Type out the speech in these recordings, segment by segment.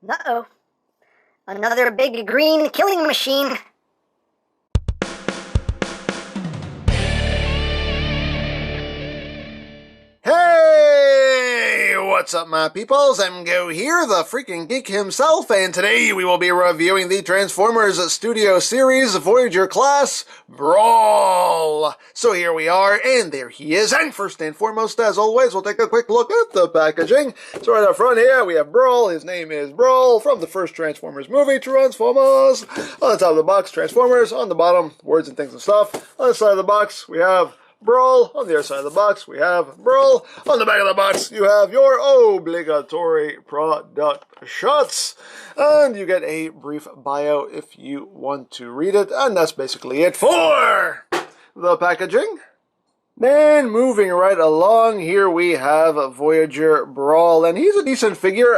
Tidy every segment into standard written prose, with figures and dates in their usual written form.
Uh-oh. Another big green killing machine. Hey! What's up, my peoples? I'm Go here, the freaking geek himself, and today we will be reviewing the Transformers Studio Series Voyager Class Brawl. So here we are, and there he is. And first and foremost, as always, we'll take a quick look at the packaging. So right up front here, we have Brawl. His name is Brawl from the first Transformers movie, Transformers. On the top of the box, Transformers. On the bottom, words and things and stuff. On the side of the box, we have Brawl. On the other side of the box, we have Brawl. On the back of the box, you have your obligatory product shots. And you get a brief bio if you want to read it. And that's basically it for the packaging. Then moving right along, here we have Voyager Brawl, and he's a decent figure.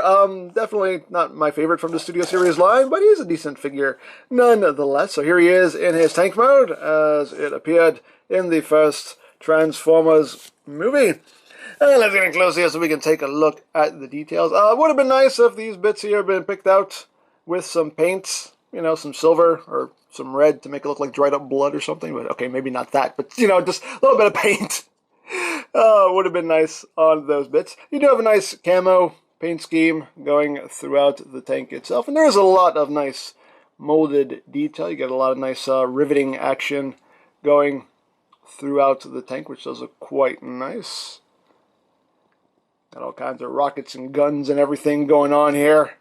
Definitely not my favorite from the Studio Series line, but he's a decent figure nonetheless. So here he is in his tank mode, as it appeared in the first Transformers movie. And let's get in close here so we can take a look at the details. It would have been nice if these bits here had been picked out with some paint, you know, some silver or some red to make it look like dried up blood or something. But okay, maybe not that, but you know, just a little bit of paint would have been nice on those bits. You do have a nice camo paint scheme going throughout the tank itself, and there's a lot of nice molded detail. You get a lot of nice riveting action going throughout the tank, which does look quite nice. Got all kinds of rockets and guns and everything going on here.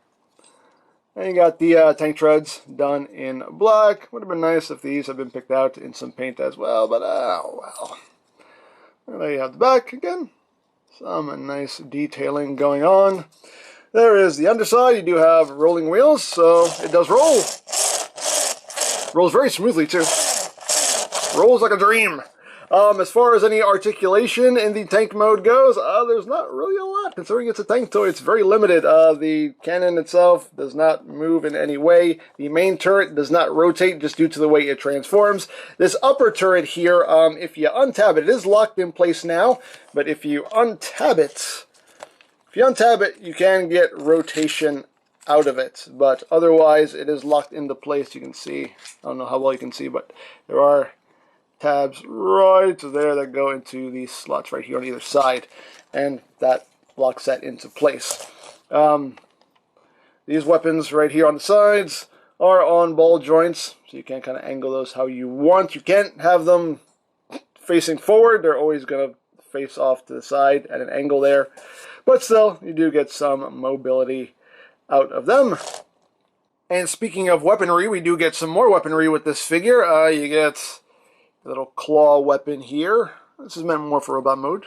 And you got the tank treads done in black. Would have been nice if these had been picked out in some paint as well, but oh well. And there you have the back again. Some nice detailing going on. There is the underside. You do have rolling wheels, so it does roll. Rolls very smoothly too. Rolls like a dream. As far as any articulation in the tank mode goes, there's not really a lot. Considering it's a tank toy, it's very limited. The cannon itself does not move in any way. The main turret does not rotate just due to the way it transforms. This upper turret here, if you untab it, it is locked in place now, but if you untab it, you can get rotation out of it, but otherwise it is locked into place. You can see, I don't know how well you can see, but there are tabs right there that go into these slots right here on either side, and that locks that into place. These weapons right here on the sides are on ball joints, so you can kind of angle those how you want. You can't have them facing forward. They're always going to face off to the side at an angle there, but still, you do get some mobility out of them. And speaking of weaponry, we do get some more weaponry with this figure. You get a little claw weapon here. This is meant more for robot mode.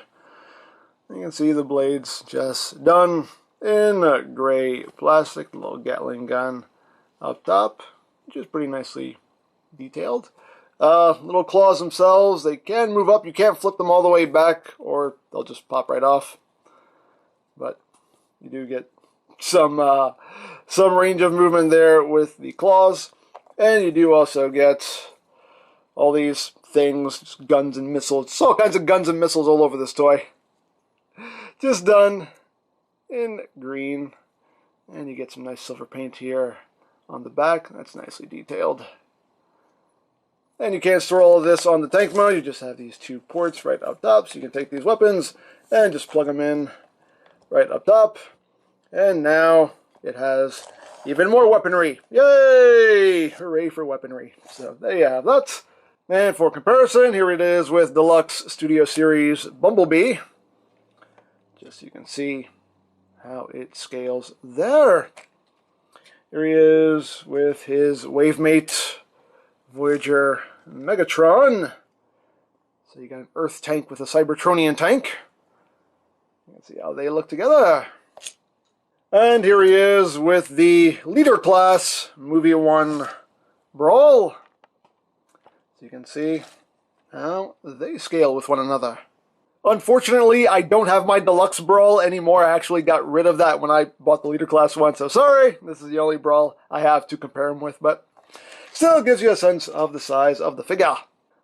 You can see the blades just done in gray plastic. The little Gatling gun up top, which is pretty nicely detailed. Little claws themselves, they can move up. You can't flip them all the way back, or they'll just pop right off. But you do get some range of movement there with the claws, and you do also get all these things, just guns and missiles. It's all kinds of guns and missiles all over this toy. Just done in green. And you get some nice silver paint here on the back. That's nicely detailed. And you can't store all of this on the tank mode. You just have these two ports right up top. So you can take these weapons and just plug them in right up top. And now it has even more weaponry. Yay! Hooray for weaponry. So there you have that. And for comparison, here it is with Deluxe Studio Series Bumblebee. Just so you can see how it scales there. Here he is with his wavemate Voyager Megatron. So you got an Earth tank with a Cybertronian tank. Let's see how they look together. And here he is with the Leader Class Movie 1 Brawl. So you can see how they scale with one another. Unfortunately, I don't have my Deluxe Brawl anymore. I actually got rid of that when I bought the Leader Class one. So sorry, this is the only Brawl I have to compare him with. But still gives you a sense of the size of the figure.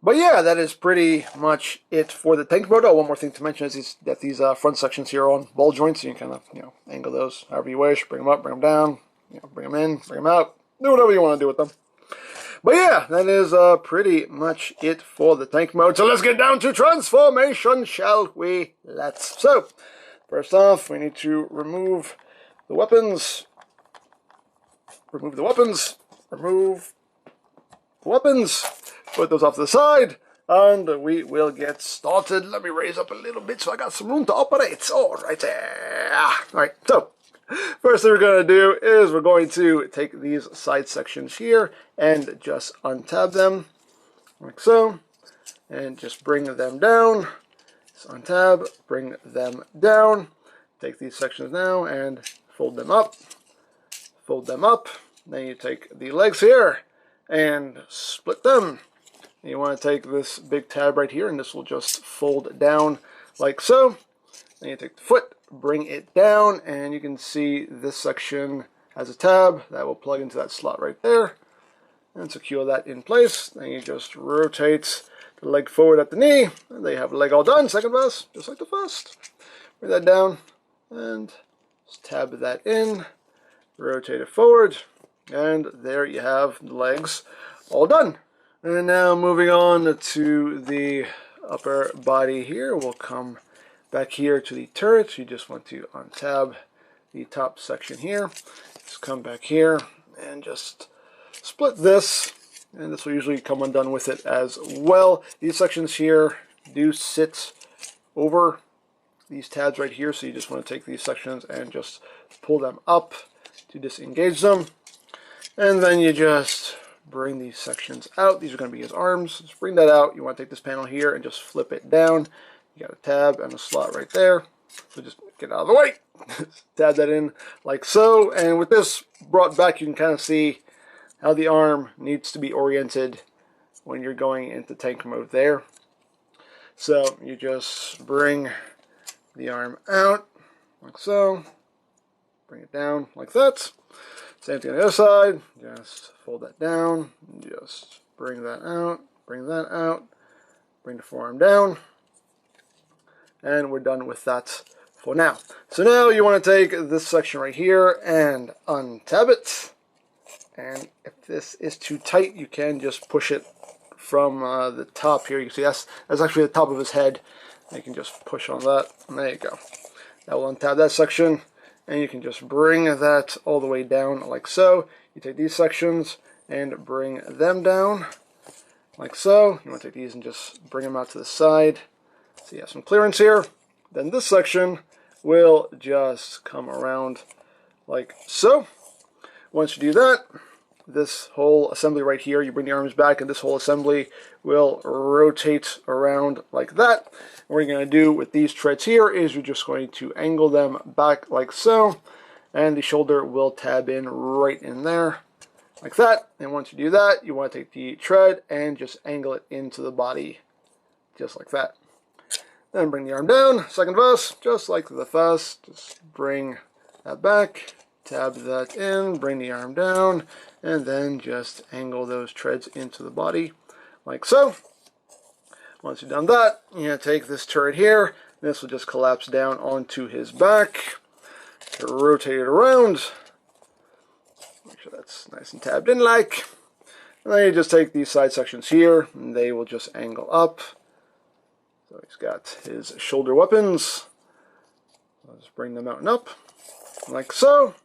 But yeah, that is pretty much it for the tank mode. Oh, one more thing to mention is that these front sections here are on ball joints. So you can kind of, angle those however you wish. Bring them up, bring them down. bring them in, bring them out, do whatever you want to do with them. But yeah, that is pretty much it for the tank mode. So let's get down to transformation, shall we? Let's. So, first off, we need to remove the weapons. Remove the weapons. Remove the weapons. Put those off to the side. And we will get started. Let me raise up a little bit so I got some room to operate. All right there. All right, so first thing we're going to do is we're going to take these side sections here and just untab them like so. And just bring them down. Just untab, bring them down. Take these sections now and fold them up. Fold them up. Then you take the legs here and split them. You want to take this big tab right here, and this will just fold down like so. Then you take the foot, bring it down, and you can see this section has a tab that will plug into that slot right there. And secure that in place. Then you just rotate the leg forward at the knee, and there you have the leg all done. Second pass, just like the first. Bring that down, and just tab that in. Rotate it forward, and there you have the legs all done. And now moving on to the upper body here, we'll come back here to the turret. You just want to untab the top section here. Just come back here and just split this, and this will usually come undone with it as well. These sections here do sit over these tabs right here, so you just want to take these sections and just pull them up to disengage them. And then you just bring these sections out. These are going to be his arms. Just bring that out. You want to take this panel here and just flip it down. You got a tab and a slot right there. So just get out of the way. Tab that in like so. And with this brought back, you can kind of see how the arm needs to be oriented when you're going into tank mode there. So you just bring the arm out like so. Bring it down like that. Same thing on the other side. Just fold that down. Just bring that out. Bring that out. Bring the forearm down. And we're done with that for now. So now you want to take this section right here and untab it. And if this is too tight, you can just push it from the top here. You can see that's actually the top of his head. You can just push on that. And there you go. That will untab that section. And you can just bring that all the way down like so. You take these sections and bring them down like so. You want to take these and just bring them out to the side. So you have some clearance here. Then this section will just come around like so. Once you do that, this whole assembly right here, you bring the arms back, and this whole assembly will rotate around like that. What you're going to do with these treads here is you're just going to angle them back like so, and the shoulder will tab in right in there like that. And once you do that, you want to take the tread and just angle it into the body just like that. Then bring the arm down, second pass, just like the first. Just bring that back, tab that in, bring the arm down, and then just angle those treads into the body like so. Once you've done that, you're going to take this turret here. This will just collapse down onto his back. Rotate it around. Make sure that's nice and tabbed in like. And then you just take these side sections here, and they will just angle up. So he's got his shoulder weapons. I'll just bring them out and up, like so.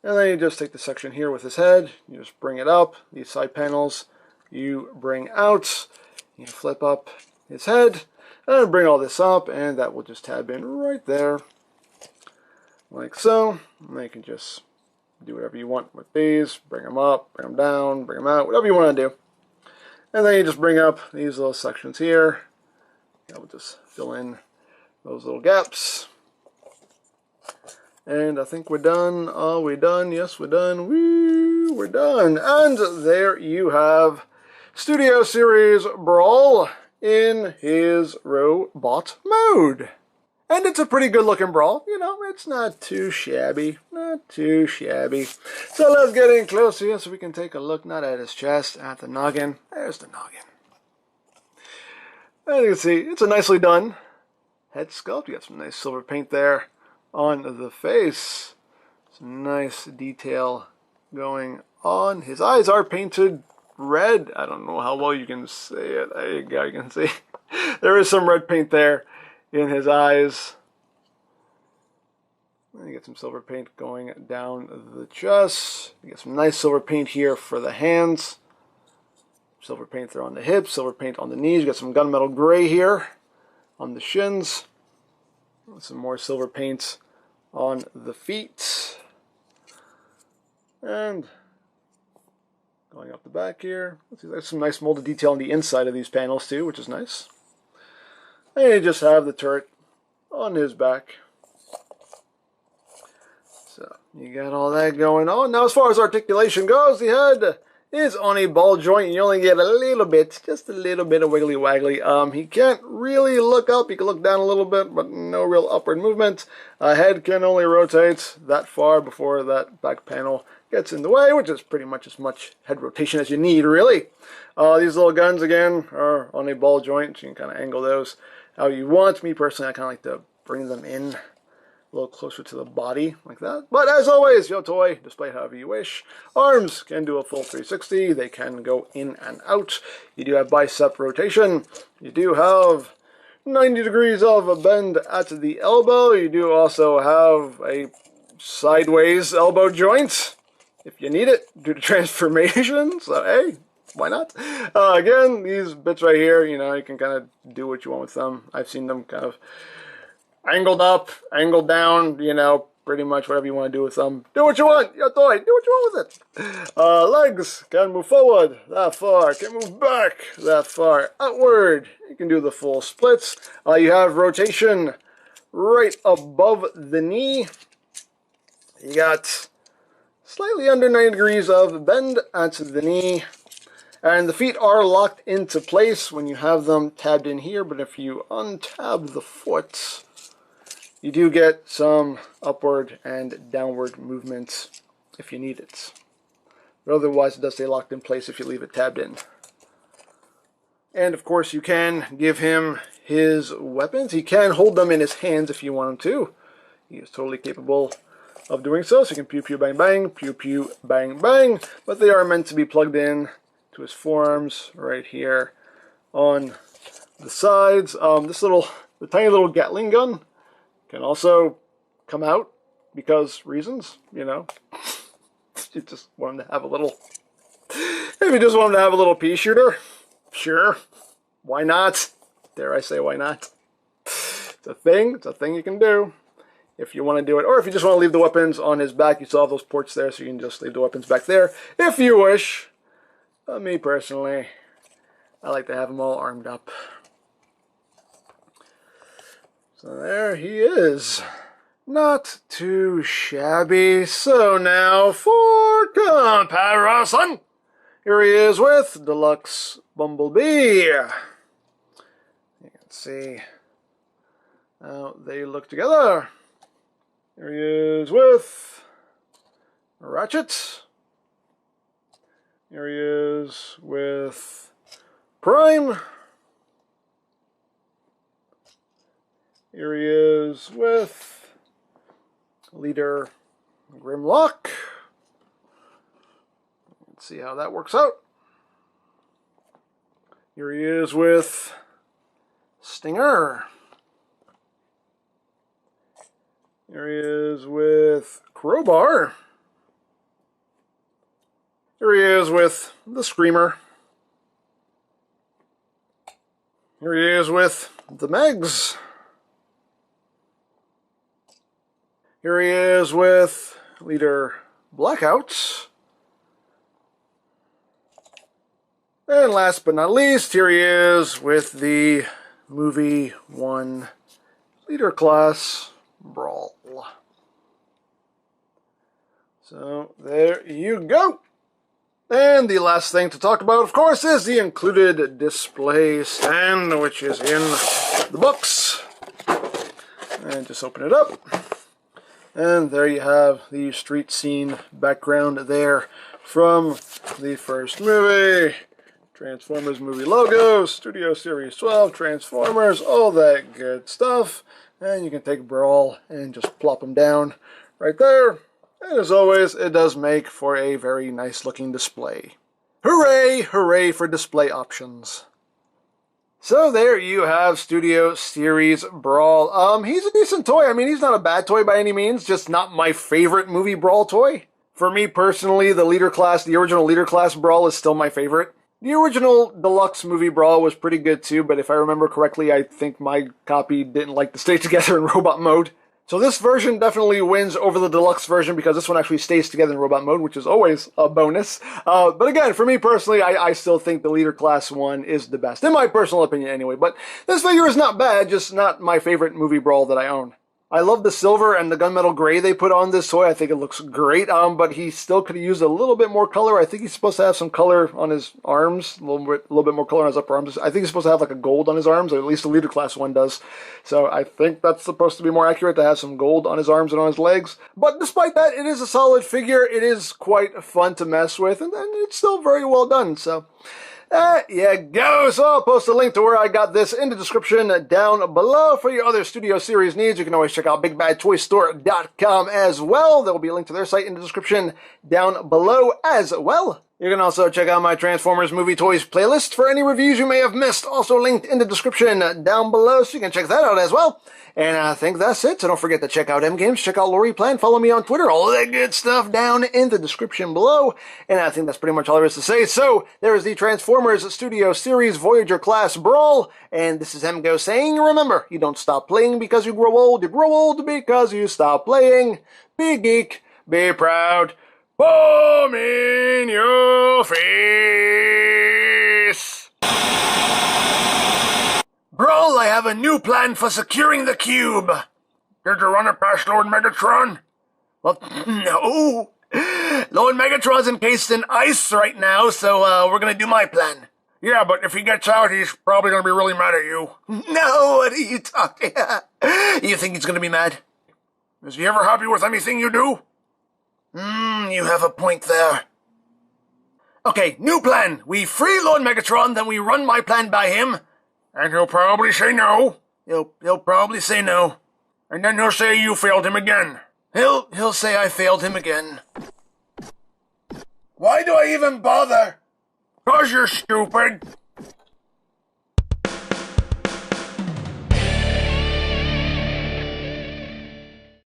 And then you just take the section here with his head. You just bring it up. These side panels you bring out. You flip up his head and bring all this up, and that will just tab in right there like so. And then you can just do whatever you want with these. Bring them up, bring them down, bring them out, whatever you want to do. And then you just bring up these little sections here. That will just fill in those little gaps. And I think we're done. Are we done? Yes, we're done. Woo, we're done. And there you have Studio Series Brawl in his robot mode. And it's a pretty good looking Brawl. You know, it's not too shabby. Not too shabby. So let's get in close here so we can take a look, not at his chest, at the noggin. There's the noggin. As you can see, it's a nicely done head sculpt. You got some nice silver paint there on the face. Some nice detail going on. His eyes are painted red. I don't know how well you can see it. There you go, you can see. There is some red paint there in his eyes. And you get some silver paint going down the chest. You get some nice silver paint here for the hands. Silver paint there on the hips, silver paint on the knees. You got some gunmetal gray here on the shins. Some more silver paint on the feet. And going up the back here. There's some nice molded detail on the inside of these panels too, which is nice. And you just have the turret on his back. So you got all that going on. Now as far as articulation goes, the head is on a ball joint, and you only get a little bit, just a little bit of wiggly waggly. He can't really look up. He can look down a little bit, but no real upward movement. Head can only rotate that far before that back panel gets in the way, which is pretty much as much head rotation as you need, really. These little guns, again, are on a ball joint, so you can kind of angle those how you want. Me personally, I kind of like to bring them in a little closer to the body, like that. But as always, your toy, display however you wish. Arms can do a full 360. They can go in and out. You do have bicep rotation. You do have 90 degrees of a bend at the elbow. You do also have a sideways elbow joint, if you need it, due to transformation. So, hey, why not? Again, these bits right here, you know, you can kind of do what you want with them. I've seen them kind of angled up, angled down, you know, pretty much whatever you want to do with them. Do what you want, your toy, do what you want with it. Legs can move forward that far, can move back that far, outward. You can do the full splits. You have rotation right above the knee. You got slightly under 90 degrees of bend at the knee. And the feet are locked into place when you have them tabbed in here, but if you untab the foot, you do get some upward and downward movements if you need it. But otherwise, it does stay locked in place if you leave it tabbed in. And of course, you can give him his weapons. He can hold them in his hands if you want him to. He is totally capable of doing so. So you can pew pew bang bang, pew pew bang bang. But they are meant to be plugged in to his forearms right here on the sides. The tiny little Gatling gun can also come out because reasons, you know. You just want him to have a little, if you just want him to have a little pea shooter, sure, why not? Dare I say why not? It's a thing you can do if you want to do it. Or if you just want to leave the weapons on his back, you still have those ports there, so you can just leave the weapons back there if you wish. But me personally, I like to have them all armed up. So there he is. Not too shabby. So now for comparison, here he is with Deluxe Bumblebee. You can see how they look together. Here he is with Ratchet. Here he is with Prime. Here he is with Leader Grimlock. Let's see how that works out. Here he is with Stinger. Here he is with Crowbar. Here he is with the Screamer. Here he is with the Megs. Here he is with Leader Blackout. And last but not least, here he is with the Movie 1 Leader Class Brawl. So there you go. And the last thing to talk about, of course, is the included display stand, which is in the box. And just open it up. And there you have the street scene background there from the first movie. Transformers movie logo, Studio Series 12, Transformers, all that good stuff. And you can take Brawl and just plop them down right there And as always, it does make for a very nice looking display. Hooray, hooray for display options. So there you have Studio Series Brawl. He's a decent toy. I mean, he's not a bad toy by any means, just not my favorite movie Brawl toy. For me personally, the original Leader Class Brawl is still my favorite. The original Deluxe movie Brawl was pretty good too, but if I remember correctly, I think my copy didn't like to stay together in robot mode. So this version definitely wins over the Deluxe version because this one actually stays together in robot mode, which is always a bonus. But again, for me personally, I still think the Leader Class one is the best, in my personal opinion anyway. But this figure is not bad, just not my favorite movie Brawl that I own. I love the silver and the gunmetal gray they put on this toy. I think it looks great, but he still could have used a little bit more color. I think he's supposed to have some color on his arms, a little bit more color on his upper arms. I think he's supposed to have like a gold on his arms, or at least the Leader Class one does. So I think that's supposed to be more accurate, to have some gold on his arms and on his legs. But despite that, it is a solid figure. It is quite fun to mess with, and it's still very well done, so... There you go. So I'll post a link to where I got this in the description down below. For your other Studio Series needs, you can always check out BigBadToyStore.com as well. There will be a link to their site in the description down below as well. You can also check out my Transformers Movie Toys playlist for any reviews you may have missed. Also linked in the description down below, so you can check that out as well. And I think that's it. So don't forget to check out M-Games, check out Lori Plan, follow me on Twitter, all that good stuff down in the description below. And I think that's pretty much all there is to say. So there is the Transformers Studio Series Voyager Class Brawl. And this is MGO saying, remember, you don't stop playing because you grow old because you stop playing. Be geek, be proud. Bomb in your face! Brawl, I have a new plan for securing the cube. Did you run it past Lord Megatron? Well, no. Lord Megatron's encased in ice right now, so we're gonna do my plan. Yeah, but if he gets out, he's probably gonna be really mad at you. No, what are you talking about? You think he's gonna be mad? Is he ever happy with anything you do? You have a point there. Okay, new plan. We free Lord Megatron, then we run my plan by him. And he'll probably say no. He'll probably say no. And then he'll say you failed him again. He'll say I failed him again. Why do I even bother? 'Cause you're stupid.